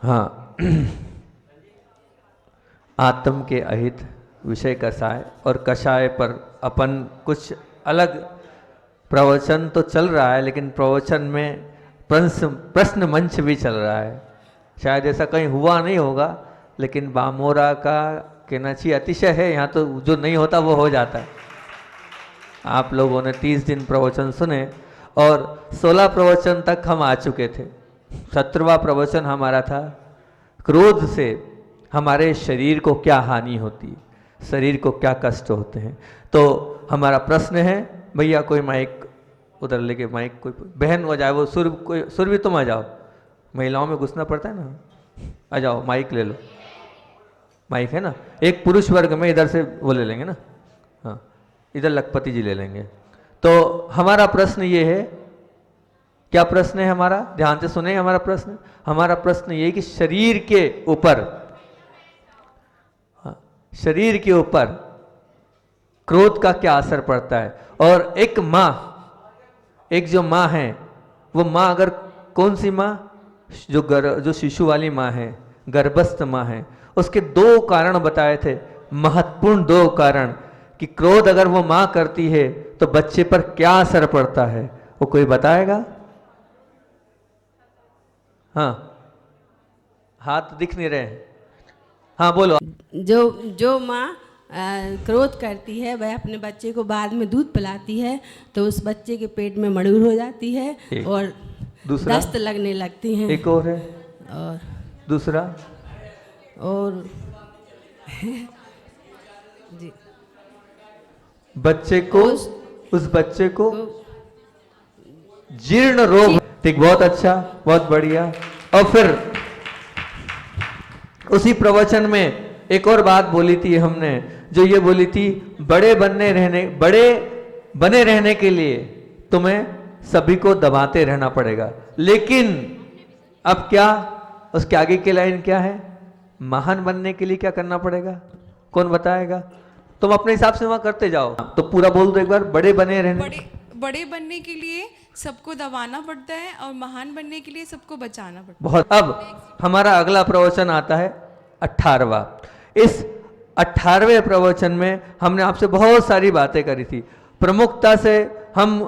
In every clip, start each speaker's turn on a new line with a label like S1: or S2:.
S1: हाँ, आत्म के अहित विषय कषाय, और कषाय पर अपन कुछ अलग प्रवचन तो चल रहा है, लेकिन प्रवचन में प्रश्न मंच भी चल रहा है। शायद ऐसा कहीं हुआ नहीं होगा, लेकिन बामोरा का कहना चाहिए अतिशय है, यहाँ तो जो नहीं होता वो हो जाता है। आप लोगों ने 30 दिन प्रवचन सुने और 16 प्रवचन तक हम आ चुके थे। 17वां प्रवचन हमारा था क्रोध से हमारे शरीर को क्या हानि होती है, शरीर को क्या कष्ट होते हैं। तो हमारा प्रश्न है, भैया कोई माइक उधर लेके, माइक कोई बहन हो जाए, वो सुर भी तुम आ जाओ, महिलाओं में घुसना पड़ता है ना, आ जाओ माइक ले लो, माइक है ना, एक पुरुष वर्ग में इधर से वो ले लेंगे ना, हाँ इधर लखपति जी ले लेंगे। तो हमारा प्रश्न ये है, क्या प्रश्न है हमारा, ध्यान से सुने हमारा प्रश्न। हमारा प्रश्न ये है कि शरीर के ऊपर, शरीर के ऊपर क्रोध का क्या असर पड़ता है। और एक माँ, एक जो माँ है, वो माँ अगर कौन सी माँ, जो शिशु वाली माँ है, गर्भस्थ माँ है, उसके 2 कारण बताए थे, महत्वपूर्ण 2 कारण, कि क्रोध अगर वो माँ करती है तो बच्चे पर क्या असर पड़ता है, वो कोई बताएगा। हाँ, हाथ दिख नहीं रहे हैं, हाँ बोलो।
S2: जो माँ क्रोध करती है, वह अपने बच्चे को बाद में दूध पिलाती है तो उस बच्चे के पेट में मड़ूर हो जाती है और
S1: दूसरा
S2: दस्त लगने लगती हैं।
S1: एक और है,
S2: और
S1: दूसरा
S2: और जी,
S1: बच्चे को, उस बच्चे को जीर्ण रोग, ठीक, बहुत अच्छा, बहुत बढ़िया। और फिर उसी प्रवचन में एक और बात बोली थी हमने, जो ये बोली थी, बड़े बने रहने के लिए तुम्हें सभी को दबाते रहना पड़ेगा, लेकिन अब क्या, उसके आगे की लाइन क्या है, महान बनने के लिए क्या करना पड़ेगा, कौन बताएगा। तुम अपने हिसाब से वहां करते जाओ, तो पूरा बोल दो एक बार। बड़े
S3: बनने के लिए सबको दबाना पड़ता है और महान बनने के लिए सबको बचाना पड़ता है।
S1: बहुत। अब हमारा अगला प्रवचन आता है 18वां। इस 18वें प्रवचन में हमने आपसे बहुत सारी बातें करी थी। प्रमुखता से हम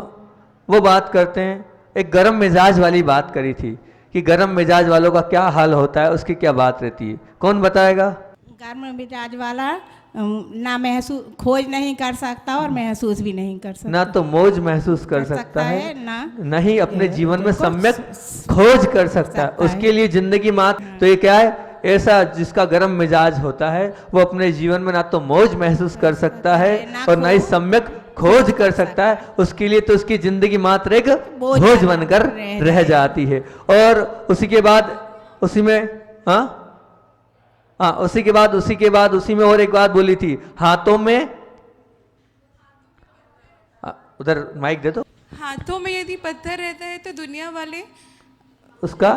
S1: वो बात करते हैं, एक गर्म मिजाज वाली बात करी थी कि गर्म मिजाज वालों का क्या हाल होता है, उसकी क्या बात रहती है, कौन बताएगा।
S4: गर्म मिजाज वाला ना महसूस, खोज नहीं कर सकता और महसूस भी नहीं कर सकता,
S1: ना तो मौज महसूस कर सकता है, ना ही अपने जीवन में सम्यक खोज कर सकता है। उसके लिए जिंदगी मात। तो ये क्या है, ऐसा जिसका गर्म मिजाज होता है वो अपने जीवन में ना तो मौज महसूस कर सकता है और ना ही सम्यक खोज कर सकता है। उसके लिए तो उसकी जिंदगी मात्र एक बोझ बनकर रह जाती है। और उसी के बाद उसी में उसी के बाद उसी में और एक बात बोली थी, हाथों में, उधर माइक दे दो।
S3: हाथों में यदि पत्थर रहता है तो दुनिया वाले
S1: उसका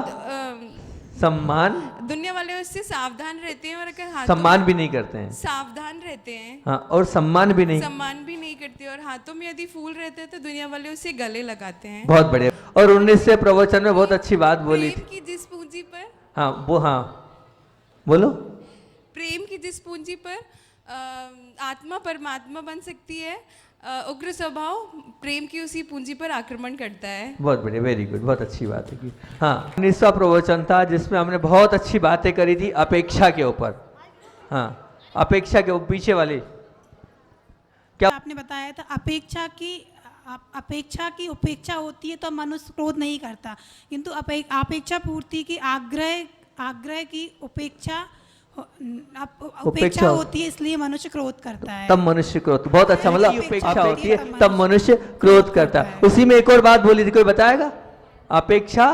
S1: सम्मान,
S3: दुनिया वाले उससे सावधान रहते हैं, और अगर हाथों
S1: सम्मान भी नहीं करते हैं,
S3: सावधान रहते हैं,
S1: हाँ, और सम्मान भी नहीं
S3: करते। और हाथों में यदि फूल रहते हैं तो दुनिया वाले उसे गले लगाते हैं।
S1: बहुत बढ़िया। और 19वें प्रवचन में बहुत अच्छी बात बोली थी,
S3: प्रेम की जिस पूंजी पर,
S1: हाँ वो, हाँ बोलो।
S3: प्रेम की जिस पूंजी पर आत्मा परमात्मा बन सकती है, उग्र स्वभाव प्रेम की उसी पूंजी पर आक्रमण करता है।
S1: बहुत बढ़िया, वेरी गुड, बहुत अच्छी बात है कि हाँ। 19वां प्रवचन था जिसमें हमने बहुत अच्छी बातें करी थी अपेक्षा के ऊपर। हाँ, अपेक्षा के पीछे वाली क्या
S4: आपने बताया था, अपेक्षा की उपेक्षा होती है तो मनुष्य क्रोध नहीं करता, किंतु अपेक्षा पूर्ति की आग्रह की उपेक्षा होती है, इसलिए मनुष्य क्रोध करता है,
S1: तब मनुष्य क्रोध। बहुत अच्छा, मतलब अपेक्षा होती है तब मनुष्य क्रोध करता है। उसी में एक और बात बोली थी, कोई बताएगा। अपेक्षा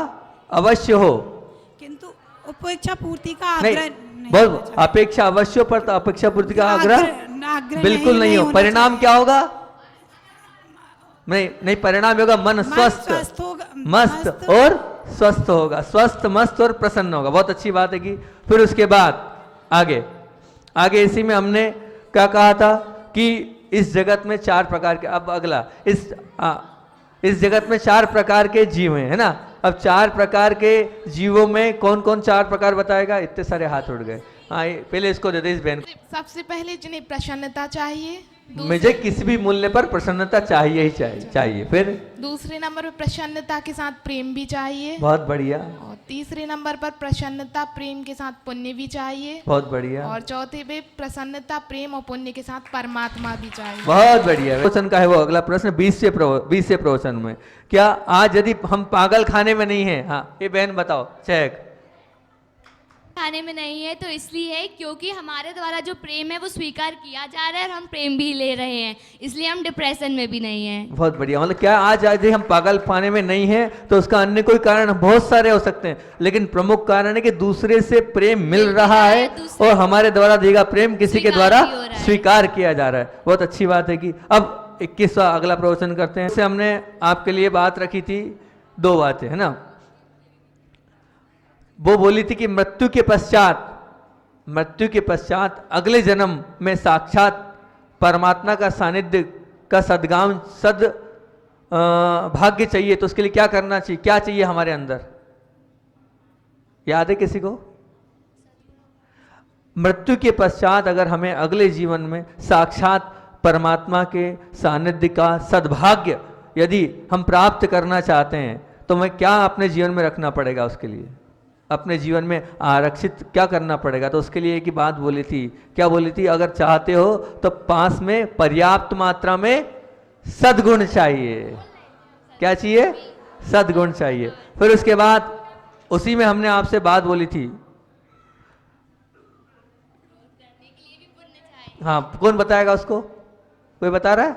S1: अवश्य हो
S4: किंतु उपेक्षा पूर्ति का आग्रह
S1: नहीं, अपेक्षा अवश्य हो, पर अपेक्षा पूर्ति का आग्रह बिल्कुल नहीं हो। परिणाम क्या होगा, नहीं परिणाम होगा, मन स्वस्थ मस्त और स्वस्थ होगा, स्वस्थ मस्त और प्रसन्न होगा। बहुत अच्छी बात है कि फिर उसके बाद आगे इसी में हमने क्या कहा था कि इस जगत में 4 प्रकार के, अब अगला, इस जगत में 4 प्रकार के जीव हैं, है ना। अब 4 प्रकार के जीवों में कौन कौन 4 प्रकार बताएगा? इतने सारे हाथ उठ गए। हाँ, पहले इसको देते इस बहन को।
S5: सबसे पहले जिन्हें प्रसन्नता चाहिए,
S1: मुझे किसी भी मूल्य पर प्रसन्नता चाहिए ही चाहिए। फिर
S5: दूसरे नंबर पर प्रसन्नता के साथ प्रेम भी चाहिए,
S1: बहुत बढ़िया।
S5: और तीसरे नंबर पर प्रसन्नता प्रेम के साथ पुण्य भी चाहिए,
S1: बहुत बढ़िया।
S5: और चौथे पे प्रसन्नता प्रेम और पुण्य के साथ परमात्मा भी चाहिए।
S1: बहुत बढ़िया। प्रवचन का है वो अगला प्रश्न 20 से प्रवचन में। क्या आज यदि हम पागल खाने में नहीं है? हाँ, ये बहन बताओ। चेक
S6: खाने में नहीं है तो इसलिए है क्योंकि हमारे द्वारा जो प्रेम है वो स्वीकार किया जा रहा है और हम प्रेम भी ले रहे हैं, इसलिए हम डिप्रेशन में भी नहीं है।
S1: बहुत बढ़िया। मतलब क्या आज यदि हम पागल खाने में नहीं है तो उसका अन्य कोई कारण बहुत सारे हो सकते हैं, लेकिन प्रमुख कारण है कि दूसरे से प्रेम मिल रहा है और हमारे द्वारा दिया गया प्रेम किसी के द्वारा स्वीकार किया जा रहा है। बहुत अच्छी बात है। कि अब 21वां अगला प्रवचन करते हैं। हमने आपके लिए बात रखी थी 2 बातें, है ना। वो बोली थी कि मृत्यु के पश्चात अगले जन्म में साक्षात परमात्मा का सानिध्य का सद्गाम भाग्य चाहिए, तो उसके लिए क्या करना चाहिए? क्या चाहिए हमारे अंदर? याद है किसी को? मृत्यु के पश्चात अगर हमें अगले जीवन में साक्षात परमात्मा के सानिध्य का सद्भाग्य यदि हम प्राप्त करना चाहते हैं तो हमें क्या अपने जीवन में रखना पड़ेगा? उसके लिए अपने जीवन में आरक्षित क्या करना पड़ेगा? तो उसके लिए एक ही बात बोली थी। क्या बोली थी? अगर चाहते हो तो पास में पर्याप्त मात्रा में सद्गुण चाहिए। क्या चाहिए? सद्गुण चाहिए। फिर उसके बाद उसी में हमने आपसे बात बोली थी। हाँ, कौन बताएगा उसको? कोई बता रहा है?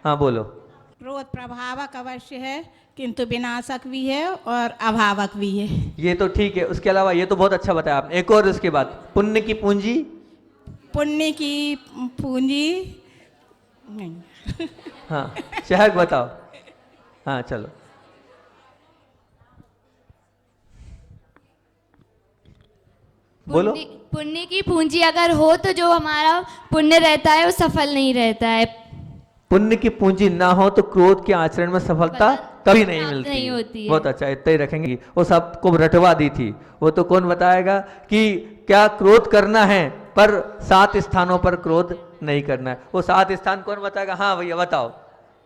S1: हाँ बोलो।
S4: क्रोध प्रभावक अवश्य है किंतु विनाशक भी है और अभावक भी है।
S1: ये तो ठीक है। उसके अलावा ये तो बहुत अच्छा बताया आपने। एक और उसके बाद पुण्य की पूंजी नहीं। हाँ, शहक बताओ। हाँ चलो। बोलो।
S6: पुण्य की पूंजी अगर हो तो जो हमारा पुण्य रहता है वो सफल नहीं रहता है।
S1: पुण्य की पूंजी ना हो तो क्रोध के आचरण में सफलता कभी नहीं मिलती।
S6: नहीं होती है।
S1: बहुत अच्छा, इतना ही रखेंगे। वो सबको रटवा दी थी। वो तो कौन बताएगा कि क्या क्रोध करना है पर 7 स्थानों पर क्रोध नहीं करना है? वो 7 स्थान कौन बताएगा? हाँ भैया बताओ।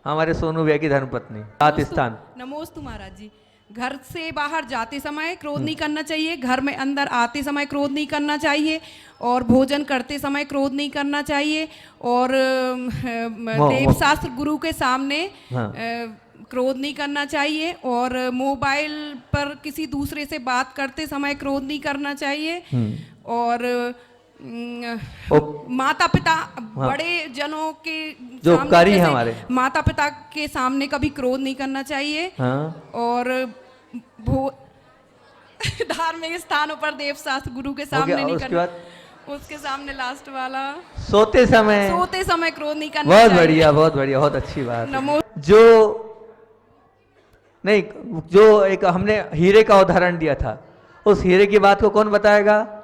S1: हमारे सोनू भैया की धर्मपत्नी। 7 स्थान।
S7: नमोस्तु महाराज जी। घर से बाहर जाते समय क्रोध नहीं करना चाहिए, घर में अंदर आते समय क्रोध नहीं करना चाहिए, और भोजन करते समय क्रोध नहीं करना चाहिए, और देव शास्त्र गुरु के सामने क्रोध नहीं करना चाहिए, और मोबाइल पर किसी दूसरे से बात करते समय क्रोध नहीं करना चाहिए, और माता पिता बड़े जनों के
S1: जो उपकारी हैं हमारे
S7: माता पिता के सामने कभी क्रोध नहीं करना चाहिए। और धार्मिक स्थानों पर देव शास्त्र गुरु के सामने नहीं करना। उसके सामने लास्ट वाला सोते समय क्रोध नहीं करना।
S1: बहुत बढ़िया, बहुत बढ़िया, बहुत अच्छी बात। जो एक हमने हीरे का उदाहरण दिया था, उस हीरे की बात को कौन बताएगा?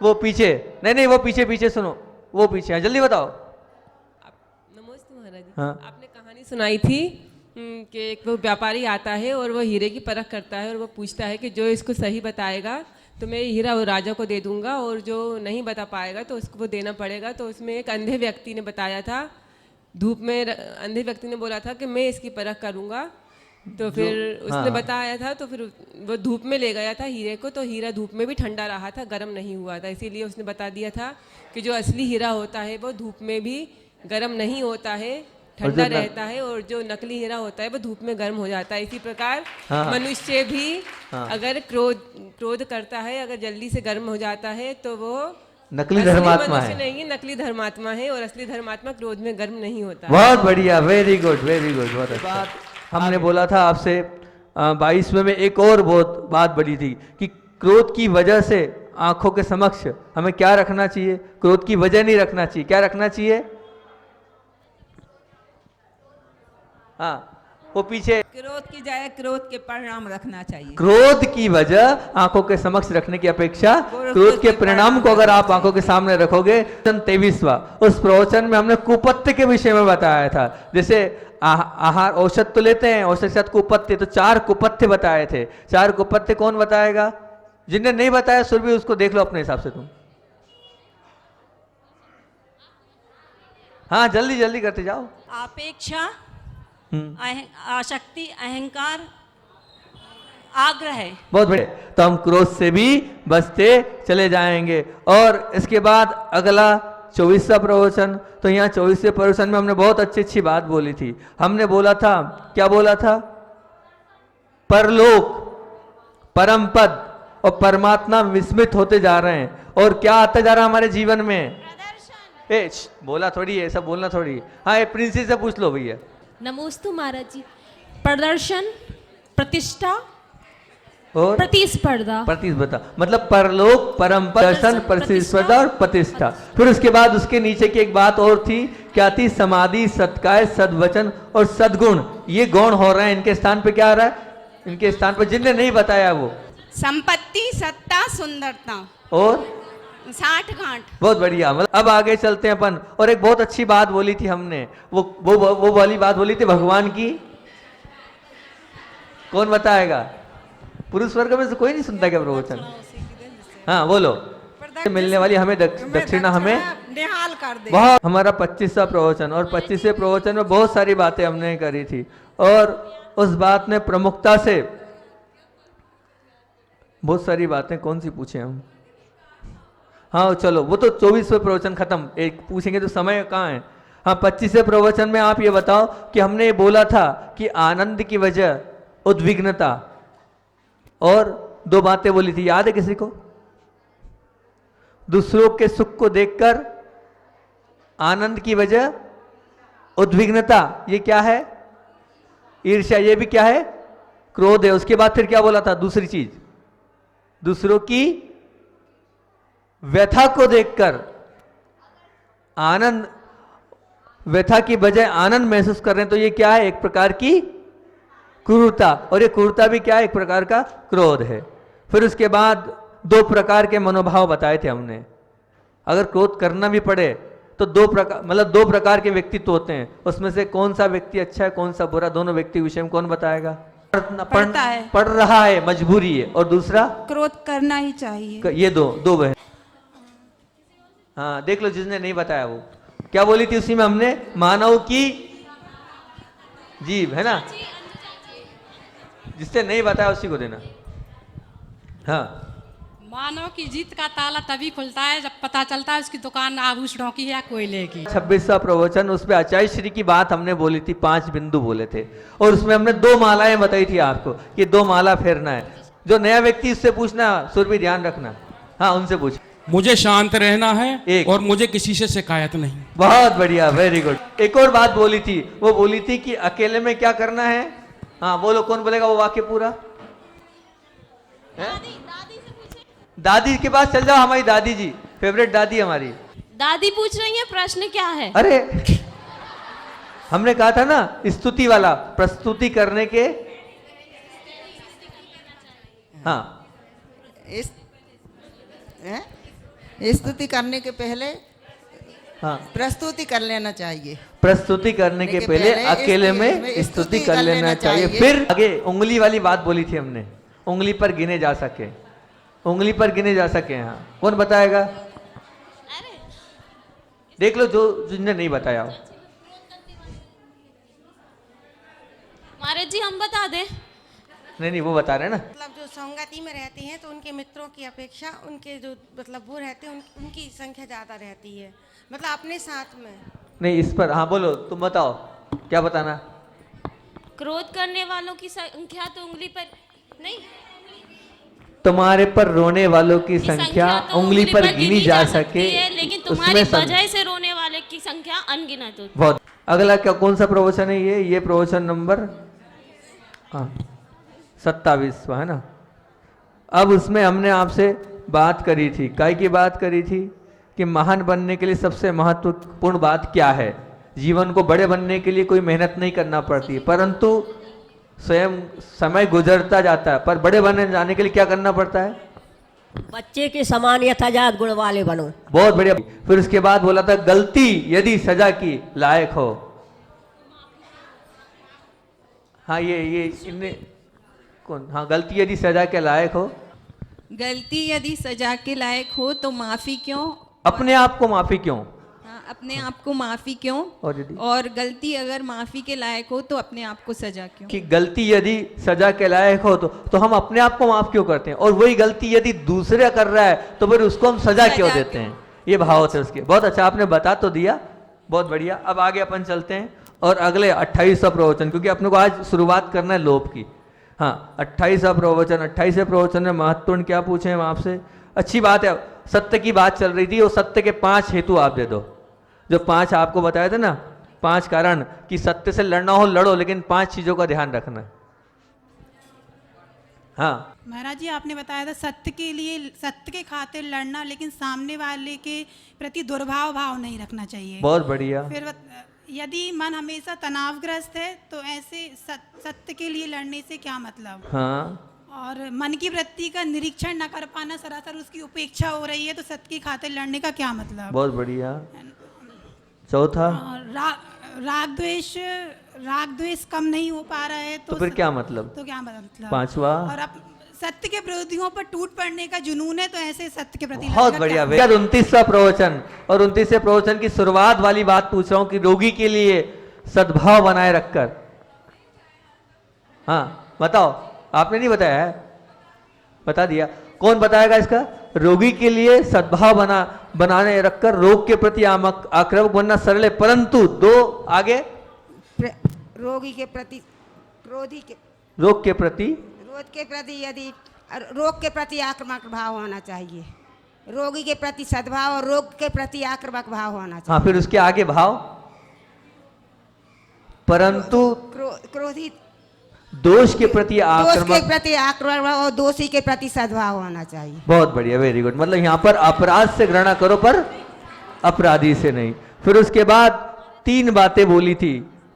S1: वो पीछे नहीं, वो पीछे सुनो, वो पीछे। जल्दी बताओ।
S8: नमस्ते महाराज।
S1: हाँ।
S8: आपने कहानी सुनाई थी कि एक वो व्यापारी आता है और वो हीरे की परख करता है और वो पूछता है कि जो इसको सही बताएगा तो मैं हीरा वो राजा को दे दूंगा, और जो नहीं बता पाएगा तो उसको वो देना पड़ेगा। तो उसमें एक अंधे व्यक्ति ने बताया था, धूप में अंधे व्यक्ति ने बोला था कि मैं इसकी परख करूंगा। तो फिर उसने बताया था, तो फिर वो धूप में ले गया था हीरे को, तो हीरा धूप में भी ठंडा रहा था, गर्म नहीं हुआ था। इसीलिए उसने बता दिया था कि जो असली हीरा होता है वो धूप में भी गर्म नहीं होता है, ठंडा रहता है, और जो नकली हीरा होता है वो धूप में गर्म हो जाता है। इसी प्रकार मनुष्य भी अगर क्रोध करता है, अगर जल्दी से गर्म हो जाता है तो वो
S1: नकली धर्मात्मा है।
S8: नहीं, नकली धर्मात्मा है, और असली धर्मात्मा क्रोध में गर्म नहीं होता।
S1: बहुत बढ़िया, वेरी गुड, वेरी गुड, बहुत अच्छा। हमने बोला था आपसे 22वें में एक और बहुत बात बड़ी थी कि क्रोध की वजह से आंखों के समक्ष हमें क्या रखना चाहिए? क्रोध की वजह नहीं रखना चाहिए। क्या रखना चाहिए? हाँ, वो पीछे
S9: क्रोध की जाए क्रोध के परिणाम रखना चाहिए।
S1: क्रोध की वजह आंखों के समक्ष रखने की अपेक्षा क्रोध के परिणाम को अगर आप आंखों के सामने रखोगे। 23वां उस प्रवचन में हमने कुपत्य के विषय में बताया था। जैसे आहार औषध तो लेते हैं, औषध के साथ कुपत्य, तो 4 कुपत्य बताए थे। 4 कुपत्य कौन बताएगा? जिन्हें नहीं बताया सुरभि उसको देख लो अपने हिसाब से तुम। हाँ जल्दी जल्दी करते जाओ।
S10: अपेक्षा, आसक्ति, अहंकार, आग्रह।
S1: बहुत बढ़िया। तो हम क्रोध से भी बचते चले जाएंगे। और इसके बाद अगला 24वां प्रवचन। तो यहाँ 24वें प्रवचन में हमने बहुत अच्छी बात बोली थी। हमने बोला था, क्या बोला था? परलोक, परम पद और परमात्मा विस्मित होते जा रहे हैं। और क्या आता जा रहा है हमारे जीवन में? बोला थोड़ी है, सब बोलना थोड़ी। हाँ ये प्रिंसी से पूछ लो भैया।
S11: नमोस्तु महाराज जी। प्रदर्शन, प्रतिष्ठा
S1: और
S11: प्रतिस्पर्धा।
S1: प्रतिस्पर्धा मतलब परलोक, परम पद, दर्शन, प्रतिस्पर्धा और प्रतिष्ठा। फिर उसके बाद उसके नीचे की एक बात और थी, क्या थी? समाधि, सत्काय, सद्वचन और सद्गुण। ये गौण हो रहे हैं। इनके स्थान पे क्या आ रहा है? इनके स्थान पर जिनने नहीं बताया वो
S7: संपत्ति, सत्ता, सुंदरता
S1: और
S7: 60 गांठ।
S1: बहुत बढ़िया। मतलब अब आगे चलते हैं अपन। और एक बहुत अच्छी बात बोली थी हमने, वो वाली बात बोली थी भगवान की। कौन बताएगा? पुरुष वर्ग में से कोई नहीं सुनता क्या प्रवचन? हाँ बोलो। मिलने वाली हमें दक्षिणा हमें
S9: निहाल कर दे।
S1: बहुत। हमारा 25वां प्रवचन, और 25वें प्रवचन में बहुत सारी बातें हमने करी थी। और उस बात ने प्रमुखता से बहुत सारी बातें कौन सी पूछे हम? हाँ चलो वो तो 24वें प्रवचन खत्म, एक पूछेंगे तो समय कहाँ है। हाँ 25वें प्रवचन में आप ये बताओ कि हमने ये बोला था कि आनंद की वजह उद्विग्नता, और 2 बातें बोली थी, याद है किसी को? दूसरों के सुख को देखकर आनंद की वजह उद्विग्नता, ये क्या है? ईर्ष्या। ये भी क्या है? क्रोध है। उसके बाद फिर क्या बोला था? दूसरी चीज, दूसरों की व्यथा को देखकर आनंद, व्यथा की बजाय आनंद महसूस कर रहे हैं, तो ये क्या है? एक प्रकार की क्रूरता। और ये क्रूरता भी क्या है? एक प्रकार का क्रोध है। फिर उसके बाद 2 प्रकार के मनोभाव बताए थे हमने। अगर क्रोध करना भी पड़े तो 2 प्रकार, मतलब 2 प्रकार के व्यक्तित्व होते हैं। उसमें से कौन सा व्यक्ति अच्छा है, कौन सा बुरा, दोनों व्यक्ति के विषय में कौन बताएगा?
S4: पढ़ता है,
S1: पढ़ रहा है, मजबूरी है। और दूसरा
S4: क्रोध करना ही चाहिए।
S1: ये दो बहन। हाँ देख लो जिसने नहीं बताया वो क्या बोली थी उसी में हमने, मानव की जीभ है ना, जिसने नहीं बताया उसी को देना। हाँ
S12: मानव की जीत का ताला तभी खुलता है जब पता चलता है उसकी दुकान आभूषणों की है या कोयले की।
S1: 26वां प्रवचन, उसमें आचार्य श्री की बात हमने बोली थी, 5 बिंदु बोले थे। और उसमें हमने 2 मालाएं बताई थी आपको कि 2 माला फेरना है। जो नया व्यक्ति उससे पूछना, सुरभि ध्यान रखना। हाँ उनसे पूछ।
S13: मुझे शांत रहना है और मुझे किसी से शिकायत नहीं।
S1: बहुत बढ़िया, वेरी गुड। एक और बात बोली थी, वो बोली थी कि अकेले में क्या करना है। हाँ बोलो, कौन बोलेगा वो वाक्य पूरा? दादी के पास चल जाओ, हमारी दादी जी, फेवरेट दादी हमारी।
S11: दादी पूछ रही है प्रश्न क्या है?
S1: अरे हमने कहा था ना स्तुति वाला, प्रस्तुति करने के। हाँ
S9: स्तुति करने के पहले
S1: हाँ
S9: प्रस्तुति कर लेना चाहिए।
S1: प्रस्तुति करने के पहले अकेले में स्तुति कर लेना चाहिए। फिर आगे उंगली वाली बात बोली थी हमने, उंगली पर गिने जा सके, उंगली पर गिने जा सके। हाँ कौन बताएगा? देख लो जो जिसने नहीं बताया हो।
S11: महाराज जी हम बता दें?
S1: नहीं वो बता रहे हैं ना।
S14: मतलब जो संगति में रहती हैं तो उनके मित्रों की अपेक्षा उनके जो मतलब वो रहते हैं उनकी संख्या ज़्यादा रहती है, मतलब अपने साथ में।
S1: नहीं इस पर हाँ बोलो, तुम बताओ क्या बताना।
S11: क्रोध करने वालों की संख्या तो उंगली पर नहीं,
S1: तुम्हारे पर रोने वालों की संख्या
S11: तो
S1: उंगली पर गिनी जा सके,
S11: लेकिन तुम्हारी वजह से रोने वाले की संख्या अनगिनत होती।
S1: बहुत। अगला क्या कौन सा प्रवचन है? ये प्रवचन नंबर 27वां है ना। अब उसमें हमने आपसे बात करी थी, काय की बात करी थी कि महान बनने के लिए सबसे महत्वपूर्ण बात क्या है। जीवन को बड़े बनने के लिए कोई मेहनत नहीं करना पड़ती, परंतु स्वयं समय गुजरता जाता है, पर बड़े बनने जाने के लिए क्या करना पड़ता है?
S15: बच्चे के समान यथाजात गुण वाले बनो।
S1: बहुत बढ़िया। फिर उसके बाद बोला था गलती यदि सजा की लायक हो। हाँ ये इनने कौन? हाँ, गलती यदि सजा के लायक हो।
S16: गलती यदि सजा के लायक हो तो माफी क्यों?
S1: अपने आप को माफी क्यों?
S16: हाँ, अपने आप को माफी क्यों? और गलती अगर माफी के लायक हो तो अपने आप को सजा क्यों?
S1: कि गलती यदि सजा के लायक हो तो हम अपने आप को माफ क्यों करते हैं, और वही गलती यदि दूसरे कर रहा है तो फिर उसको हम सजा क्यों देते हैं? ये भाव थे उसके। बहुत अच्छा, आपने बता तो दिया, बहुत बढ़िया। अब आगे अपन चलते हैं और अगले 28वां प्रवचन, क्योंकि अपने को आज शुरुआत करना है लोभ की। हाँ, 28वां प्रवचन। 28वें प्रवचन में महत्वपूर्ण क्या पूछे हम आपसे? अच्छी बात है, सत्य की बात चल रही थी, और सत्य के 5 हेतु आप दे दो। जो 5 आपको बताए थे ना, 5 कारण कि सत्य से लड़ना हो लड़ो, लेकिन 5 चीजों का ध्यान रखना है। हाँ
S4: महाराज जी, आपने बताया था सत्य के लिए, सत्य के खातिर लड़ना, लेकिन सामने वाले के प्रति दुर्भाव भाव नहीं रखना चाहिए।
S1: बहुत बढ़िया।
S4: फिर यदि मन हमेशा तनावग्रस्त है तो ऐसे सत्य के लिए लड़ने से क्या मतलब?
S1: हाँ,
S4: और मन की वृत्ति का निरीक्षण न कर पाना, सरासर उसकी उपेक्षा हो रही है, तो सत्य की खातिर लड़ने का क्या मतलब?
S1: बहुत बढ़िया। चौथा,
S4: राग द्वेष कम नहीं हो पा रहा है तो
S1: फिर क्या मतलब?
S4: तो क्या मतलब?
S1: 5वां,
S4: और अब सत्य के विरोधियों पर टूट पड़ने का जुनून है, तो ऐसे सत्य के प्रति
S1: बहुत बढ़िया। 29वां प्रवचन, और 29वें प्रवचन की शुरुआत वाली बात पूछ रहा हूं कि रोगी के लिए सद्भाव बनाए रखकर। हाँ बताओ, आपने नहीं बताया है? बता दिया। कौन बताएगा इसका? रोगी के लिए सद्भाव बनाने रखकर रोग के प्रति आक्रामक बनना सरल है, परंतु 2 आगे
S14: रोगी के प्रति क्रोधी के
S1: रोग के प्रति
S14: यदि रोग के प्रति आक्रामक भाव होना चाहिए। रोगी के प्रति सद्भाव और रोग के प्रति आक्रामक भाव होना चाहिए।
S1: हाँ, फिर उसके आगे भाव, परंतु
S14: क्रोधी
S1: दोष के प्रति
S14: आक्रामक और दोषी के प्रति सद्भाव होना चाहिए।
S1: बहुत बढ़िया, वेरी गुड। मतलब यहाँ पर अपराध से घृणा करो पर अपराधी से नहीं। फिर उसके बाद 3 बातें बोली थी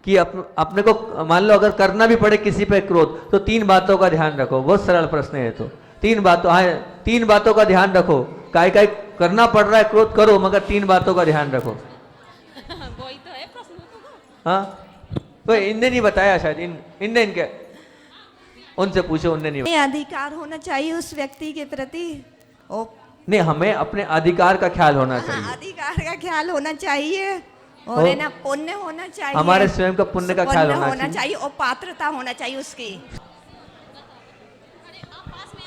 S1: कि अपने को मान लो अगर करना भी पड़े किसी पे क्रोध, तो 3 बातों का ध्यान रखो। बहुत सरल प्रश्न है तो। 3 बातों का ध्यान रखो। काय करना पड़ रहा है क्रोध करो, मगर 3 बातों का ध्यान रखो।
S11: वही तो है प्रश्न।
S1: हाँ, तो इनने नहीं बताया शायद, इनने इनके उनसे पूछो, उनने नहीं।
S17: अधिकार होना चाहिए उस व्यक्ति के प्रति।
S1: नहीं, हमें अपने अधिकार का ख्याल होना चाहिए।
S17: अधिकार का ख्याल होना चाहिए, और है ना पुण्य होना चाहिए।
S1: हमारे स्वयं का पुण्य का ख्याल होना चाहिए,
S17: और पात्रता होना चाहिए उसकी।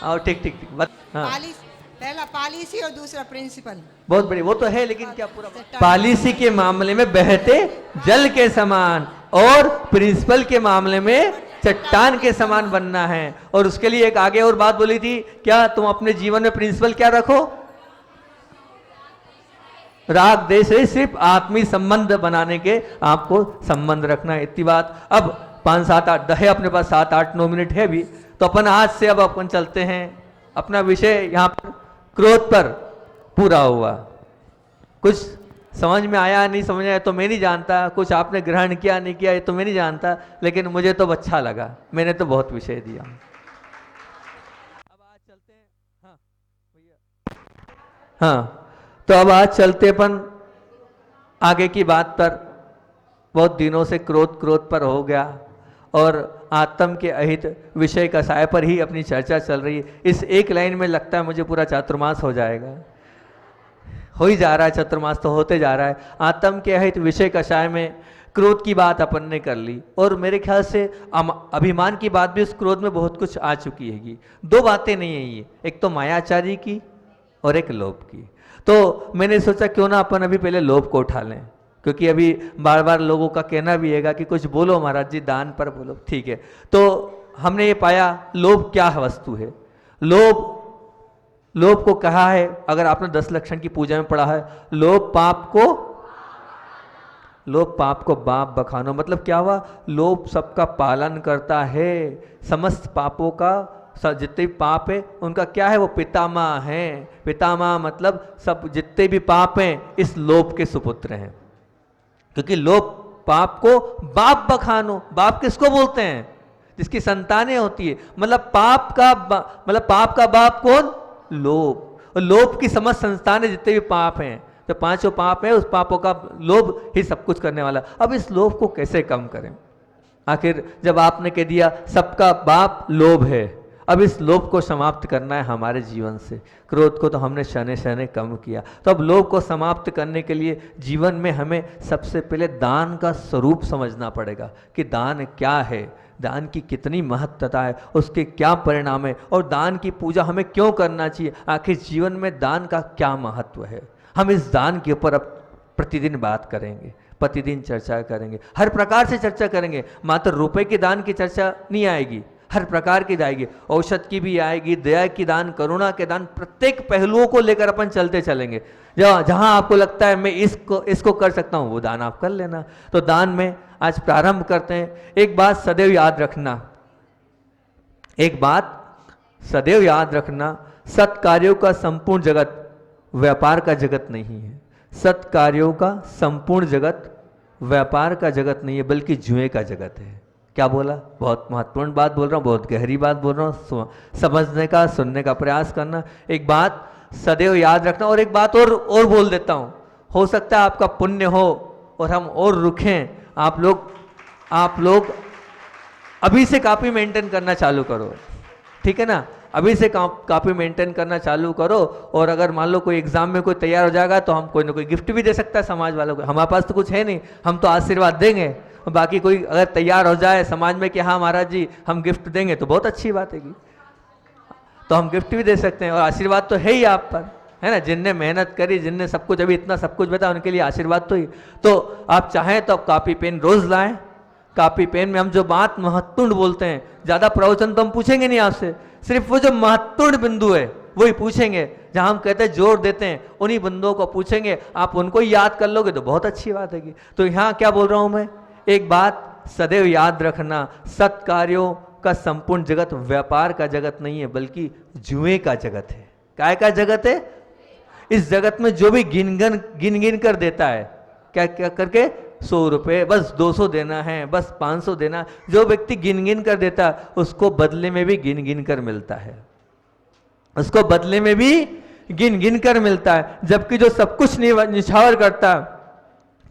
S1: और ठीक। हाँ।
S9: पहला पॉलिसी और दूसरा प्रिंसिपल।
S1: बहुत बढ़िया, वो तो है, लेकिन क्या पूरा पॉलिसी के मामले में बहते जल के समान, और प्रिंसिपल के मामले में चट्टान के समान बनना है। और उसके लिए एक आगे और बात बोली थी, क्या तुम अपने जीवन में प्रिंसिपल क्या रखो? राग देश से सिर्फ आत्मीय संबंध बनाने के आपको संबंध रखना है, इतनी बात। अब 5, 7, 8 है अपने पास, 7, 8, 9 मिनट है भी, तो अपन आज से अब अपन चलते हैं। अपना विषय यहाँ पर क्रोध पर पूरा हुआ। कुछ समझ में आया नहीं समझ आया तो मैं नहीं जानता, कुछ आपने ग्रहण किया नहीं किया ये तो मैं नहीं जानता, लेकिन मुझे तो अच्छा लगा, मैंने तो बहुत विषय दिया। अब आज चलते हैं। हाँ भैया, हाँ, तो अब आज चलते अपन आगे की बात पर। बहुत दिनों से क्रोध पर हो गया, और आत्म के अहित विषय कसाय पर ही अपनी चर्चा चल रही है। इस एक लाइन में लगता है मुझे पूरा चातुर्मास हो जाएगा, हो ही जा रहा है, चतुर्मास तो होते जा रहा है। आत्म के अहित विषय कषाय में क्रोध की बात अपन ने कर ली, और मेरे ख्याल से अभिमान की बात भी उस क्रोध में बहुत कुछ आ चुकी है। 2 बातें नहीं है ये, एक तो मायाचारी की और एक लोभ की। तो मैंने सोचा क्यों ना अपन अभी पहले लोभ को उठा लें, क्योंकि अभी बार बार लोगों का कहना भी है कि कुछ बोलो महाराज जी, दान पर बोलो। ठीक है, तो हमने ये पाया लोभ क्या वस्तु है। लोभ को कहा है, अगर आपने 10 लक्षण की पूजा में पढ़ा है, लोभ पाप को बाप बखानो। मतलब क्या हुआ? लोभ सबका पालन करता है, समस्त पापों का, जितने भी पाप है उनका क्या है? वो पितामह है। पितामह मतलब सब जितने भी पाप हैं इस लोभ के सुपुत्र हैं, क्योंकि लोभ पाप को बाप बखानो। बाप किसको बोलते हैं? जिसकी संतानें होती है। मतलब पाप का बाप कौन? लोभ। और लोभ की समस्त संतानें जितने भी पाप हैं, जो पांचों पाप है, उस पापों का लोभ ही सब कुछ करने वाला। अब इस लोभ को कैसे कम करें? आखिर जब आपने कह दिया सबका बाप लोभ है, अब इस लोभ को समाप्त करना है हमारे जीवन से। क्रोध को तो हमने शने शने कम किया, तो अब लोभ को समाप्त करने के लिए जीवन में हमें सबसे पहले दान का स्वरूप समझना पड़ेगा कि दान क्या है, दान की कितनी महत्वता है, उसके क्या परिणाम है, और दान की पूजा हमें क्यों करना चाहिए। आखिर जीवन में दान का क्या महत्व है, हम इस दान के ऊपर अब प्रतिदिन बात करेंगे, प्रतिदिन चर्चा करेंगे, हर प्रकार से चर्चा करेंगे। मात्र रुपए के दान की चर्चा नहीं आएगी, हर प्रकार की आएगी, औषध की भी आएगी, दया की दान, करुणा के दान, प्रत्येक पहलुओं को लेकर अपन चलते चलेंगे। जहां आपको लगता है मैं इसको कर सकता हूं, वो दान आप कर लेना। तो दान में आज प्रारंभ करते हैं। एक बात सदैव याद रखना, एक बात सदैव याद रखना, सत्कार्यों का संपूर्ण जगत व्यापार का जगत नहीं है। सत्कार्यों का संपूर्ण जगत व्यापार का जगत नहीं है, बल्कि जुए का जगत है। क्या बोला? बहुत महत्वपूर्ण बात बोल रहा हूँ, बहुत गहरी बात बोल रहा हूँ, समझने का, सुनने का प्रयास करना। एक बात सदैव याद रखना, और एक बात और बोल देता हूँ, हो सकता है आपका पुण्य हो और हम और रुखें। आप लोग अभी से कापी मेंटेन करना चालू करो, ठीक है ना? अभी से कापी मेंटेन करना चालू करो, और अगर मान लो कोई एग्जाम में कोई तैयार हो जाएगा तो हम कोई ना कोई गिफ्ट भी दे सकता है समाज वालों को। हमारे पास तो कुछ है नहीं, हम तो आशीर्वाद देंगे। बाकी कोई अगर तैयार हो जाए समाज में कि हाँ महाराज जी हम गिफ्ट देंगे, तो बहुत अच्छी बात है, तो हम गिफ्ट भी दे सकते हैं। और आशीर्वाद तो है ही आप पर, है ना? जिनने मेहनत करी, जिनने सब कुछ अभी इतना सब कुछ बताया, उनके लिए आशीर्वाद तो ही। तो आप चाहें तो आप कापी पेन रोज लाएं। कापी पेन में हम जो बात महत्वपूर्ण बोलते हैं, ज्यादा प्रवचन तो हम पूछेंगे नहीं आपसे, सिर्फ वो जो महत्वपूर्ण बिंदु है वही पूछेंगे। जहां हम कहते हैं जोर देते हैं, उन्हीं बिंदुओं को पूछेंगे। आप उनको ही याद कर लोगे तो बहुत अच्छी बात है। तो यहाँ क्या बोल रहा हूं मैं, एक बात सदैव याद रखना, सत्कार्यों का संपूर्ण जगत व्यापार का जगत नहीं है, बल्कि जुए का जगत है। काय का जगत है? इस जगत में जो भी गिन गिन कर देता है, क्या क्या करके, 100 रुपये, बस 200 देना है, बस 500 देना, जो व्यक्ति गिन गिन कर देता है उसको बदले में भी गिन गिन कर मिलता है, उसको बदले में भी गिन गिन कर मिलता है। जबकि जो सब कुछ निछावर करता है,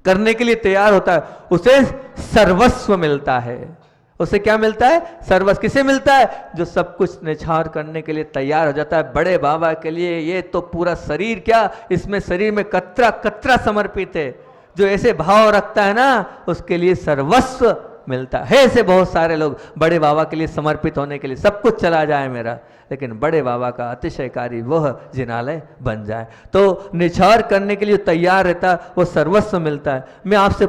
S1: करने के लिए तैयार होता है, उसे सर्वस्व मिलता है। उसे क्या मिलता है? सर्वस्व। किसे मिलता है? जो सब कुछ निछावर करने के लिए तैयार हो जाता है। बड़े बाबा के लिए ये तो पूरा शरीर, क्या इसमें शरीर में कतरा कतरा समर्पित है। जो ऐसे भाव रखता है ना, उसके लिए सर्वस्व मिलता है। ऐसे बहुत सारे लोग बड़े बाबा के लिए समर्पित होने के लिए सब कुछ चला जाए मेरा, लेकिन बड़े बाबा का अतिशयकारी वह जिनालय बन जाए। तो निछावर करने के लिए तैयार रहता है, वो सर्वस्व मिलता है। मैं आपसे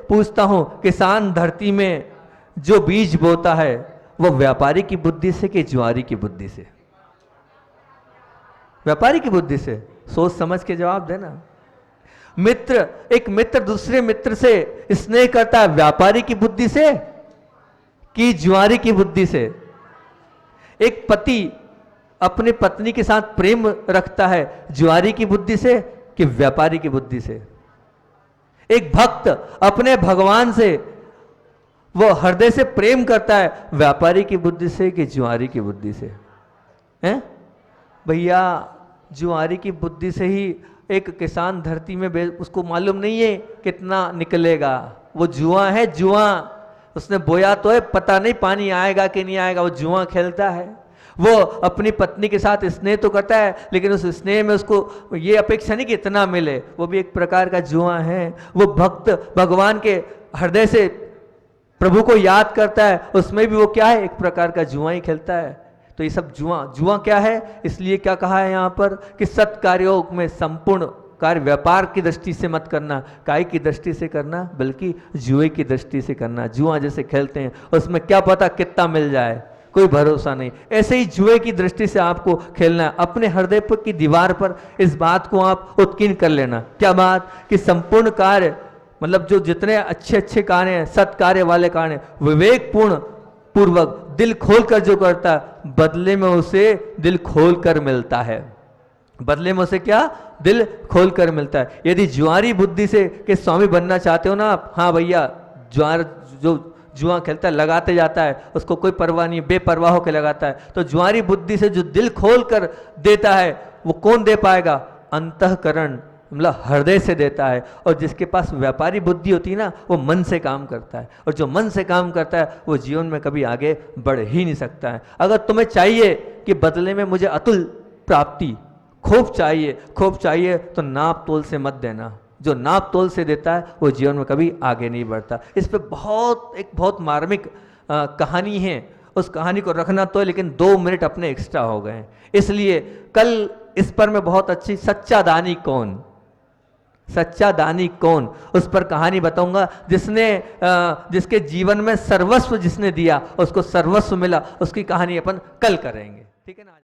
S1: पूछता हूं, किसान धरती में जो बीज बोता है वो व्यापारी की बुद्धि से कि जुआरी की बुद्धि से? व्यापारी की बुद्धि से। सोच समझ के जवाब देना। एक मित्र दूसरे मित्र से स्नेह करता है व्यापारी की बुद्धि से कि जुआरी की बुद्धि से? एक पति अपने पत्नी के साथ प्रेम रखता है जुआरी की बुद्धि से कि व्यापारी की बुद्धि से? एक भक्त अपने भगवान से वो हृदय से प्रेम करता है व्यापारी की बुद्धि से कि जुआरी की बुद्धि से? हैं भैया, जुआरी की बुद्धि से ही एक किसान धरती में उसको मालूम नहीं है कितना निकलेगा। वो जुआ है, जुआ। उसने बोया तो है, पता नहीं पानी आएगा कि नहीं आएगा, वो जुआ खेलता है। वो अपनी पत्नी के साथ स्नेह तो करता है, लेकिन उस स्नेह में उसको ये अपेक्षा नहीं कि इतना मिले, वो भी एक प्रकार का जुआ है। वो भक्त भगवान के हृदय से प्रभु को याद करता है, उसमें भी वो क्या है? एक प्रकार का जुआ ही खेलता है। तो ये सब जुआ क्या है? इसलिए क्या कहा है यहाँ पर कि सत्कार्यों में संपूर्ण कार्य व्यापार की दृष्टि से मत करना, काय की दृष्टि से करना, बल्कि जुए की दृष्टि से करना। जुआ जैसे खेलते हैं, उसमें क्या पता कितना मिल जाए, कोई भरोसा नहीं। ऐसे ही जुए की दृष्टि से आपको खेलना है। अपने हृदय पर की दीवार पर इस बात को आप उत्कीर्ण कर लेना। क्या बात? कि संपूर्ण कार्य, मतलब जो जितने अच्छे अच्छे कार्य हैं, सत्कार्य वाले कार्य, विवेक पूर्वक दिल खोलकर जो करता है, बदले में उसे दिल खोलकर मिलता है। बदले में उसे क्या? दिल खोलकर मिलता है। यदि जुआरी बुद्धि से के स्वामी बनना चाहते हो ना आप, हाँ भैया, जो जुआ खेलता है लगाते जाता है, उसको कोई परवाह नहीं, बेपरवाह होकर लगाता है। तो जुआरी बुद्धि से जो दिल खोल कर देता है वो कौन दे पाएगा? अंतःकरण, मतलब हृदय से देता है। और जिसके पास व्यापारी बुद्धि होती है ना, वो मन से काम करता है, और जो मन से काम करता है वो जीवन में कभी आगे बढ़ ही नहीं सकता है। अगर तुम्हें चाहिए कि बदले में मुझे अतुल प्राप्ति खूब चाहिए तो नाप तोल से मत देना। जो नाप तोल से देता है वो जीवन में कभी आगे नहीं बढ़ता। इस पे एक बहुत मार्मिक कहानी है, उस कहानी को रखना तो है, लेकिन 2 मिनट अपने एक्स्ट्रा हो गए, इसलिए कल इस पर मैं बहुत अच्छी सच्चा दानी कौन उस पर कहानी बताऊंगा। जिसके जीवन में सर्वस्व जिसने दिया उसको सर्वस्व मिला, उसकी कहानी अपन कल करेंगे, ठीक है ना।